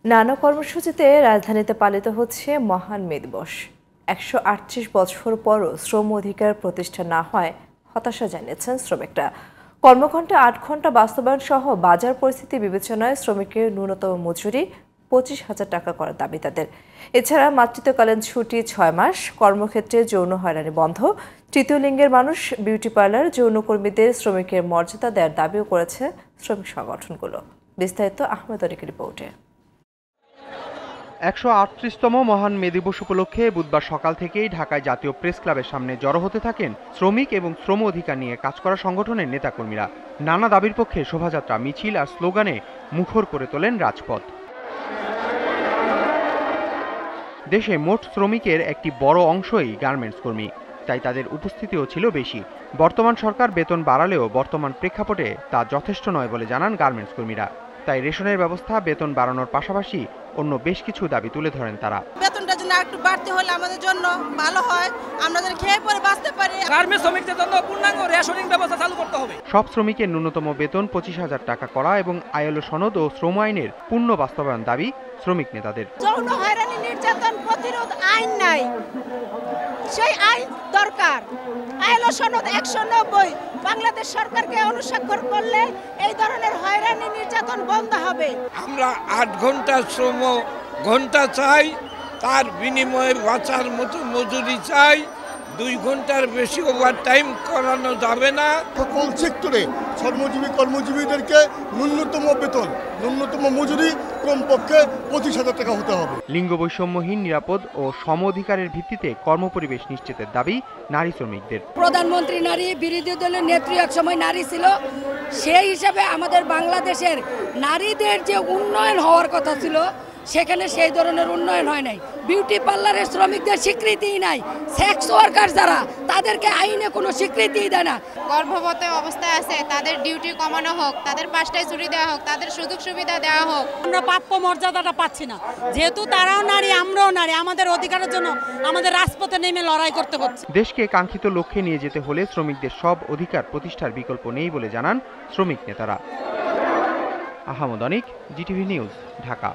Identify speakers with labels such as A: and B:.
A: নানা কর্মসূচিতে রাজধানীতে পালিত হচ্ছে মহান মে দিবস। ১৩৮ বছর পরও শ্রম অধিকার প্রতিষ্ঠা না হয় হতাশা জানিয়েছেন শ্রমিকরা। কর্মঘণ্টা ৮ ঘণ্টা বাস্তবায়ন সহ বাজার পরিস্থিতি বিবেচনায় শ্রমিকের ন্যূনতম মজুরি ২৫,০০০ টাকা করার দাবি তাদের। এছাড়া মাতৃত্বকালীন ছুটি ৬ মাস, কর্মক্ষেত্রে যৌন হয়রানি বন্ধ, তৃতীয় লিঙ্গের মানুষ, বিউটি পার্লার, যৌনকর্মীদের শ্রমিকের মর্যাদা দেওয়ার দাবিও করেছে শ্রমিক সংগঠনগুলো। বিস্তারিত আহমেদ অনিকের রিপোর্টে।
B: ১৩৮তম মহান মে দিবস উপলক্ষে বুধবার সকাল থেকেই ঢাকায় জাতীয় প্রেস ক্লাবের সামনে জড়ো হতে থাকেন শ্রমিক এবং শ্রম অধিকার নিয়ে কাজ করা সংগঠনের নেতাকর্মীরা। নানা দাবির পক্ষে শোভাযাত্রা, মিছিল আর স্লোগানে মুখর করে তোলেন রাজপথ। দেশে মোট শ্রমিকের একটি বড় অংশই গার্মেন্টস কর্মী, তাই তাদের উপস্থিতিও ছিল বেশি। বর্তমান সরকার বেতন বাড়ালেও বর্তমান প্রেক্ষাপটে তা যথেষ্ট নয় বলে জানান গার্মেন্টস কর্মীরা। তাই রেশনের ব্যবস্থা, বেতন বাড়ানোর পাশাপাশি অন্য বেশ কিছু দাবি তুলে ধরেন তারা।
C: বেতনটা যদি একটু বাড়তে হলে আমাদের জন্য ভালো হয়, আমরা যেন খেয়ে পরে বাঁচতে পারি।
D: গার্মেন্টস শ্রমিকদের জন্য পূর্ণাঙ্গ রেশনিং ব্যবস্থা চালু করতে হবে।
B: সব শ্রমিকের ন্যূনতম বেতন ২৫,০০০ টাকা করা এবং আইএলও সনদ ও শ্রম আইনের পূর্ণ বাস্তবায়ন দাবি শ্রমিক নেতাদের।
C: যৌন হয়রানি নির্যাতন প্রতিরোধ আইন নাই, সেই আইন দরকার। আইএলও সনদ ১৯০ বাংলাদেশ সরকারকে অনুস্বাক্ষর করলে এই ধরনের হয়রানি নির্যাতন বন্ধ হবে।
E: আমরা ৮ ঘন্টা শ্রম ঘন্টা চাই, তার বিনিময়ে বাঁচার মতো মজুরি চাই। ২ ঘন্টার বেশি ওভার টাইম করানো যাবে না।
F: সকল সেক্টরে শ্রমজীবী কর্মজীবীদেরকে ন্যূনতম বেতন, ন্যূনতম মজুরি কমপক্ষে ২৫,০০০ টাকা হতে হবে।
B: লিঙ্গ বৈষম্যহীন, নিরাপদ ও সম অধিকারের ভিত্তিতে কর্মপরিবেশ নিশ্চিতের দাবি নারী শ্রমিকদের।
G: প্রধানমন্ত্রী নারী, বিরোধী দলের নেত্রী একসময় নারী ছিল, সেই হিসাবে আমাদের বাংলাদেশের নারীদের যে উন্নয়ন হওয়ার কথা ছিল সেখানে সেই ধরনের উন্নয়ন হয় নাই। বিউটি পার্লারের শ্রমিকদের স্বীকৃতিই নাই। সেক্স ওয়ার্কার যারা, তাদেরকে আইনে কোনো স্বীকৃতিই দেয় না।
H: গর্ভবতী অবস্থায় আছে, তাদের ডিউটি কমানো হোক, তাদের ৫টায় ছুটি দেওয়া হোক, তাদের সুযোগ সুবিধা দেওয়া হোক।
I: আমরা প্রাপ্য মর্যাদাটা পাচ্ছি না, যেহেতু তারাও নারী, আমরাও নারী, আমাদের অধিকারের জন্য আমাদের রাজপথে নেমে লড়াই করতে হচ্ছে।
B: দেশকে কাঙ্ক্ষিত লক্ষ্যে নিয়ে যেতে হলে শ্রমিকদের সব অধিকার প্রতিষ্ঠার বিকল্প নেই বলে জানান শ্রমিক নেতারা। আহমেদ অনিক, জিটিভি নিউজ, ঢাকা।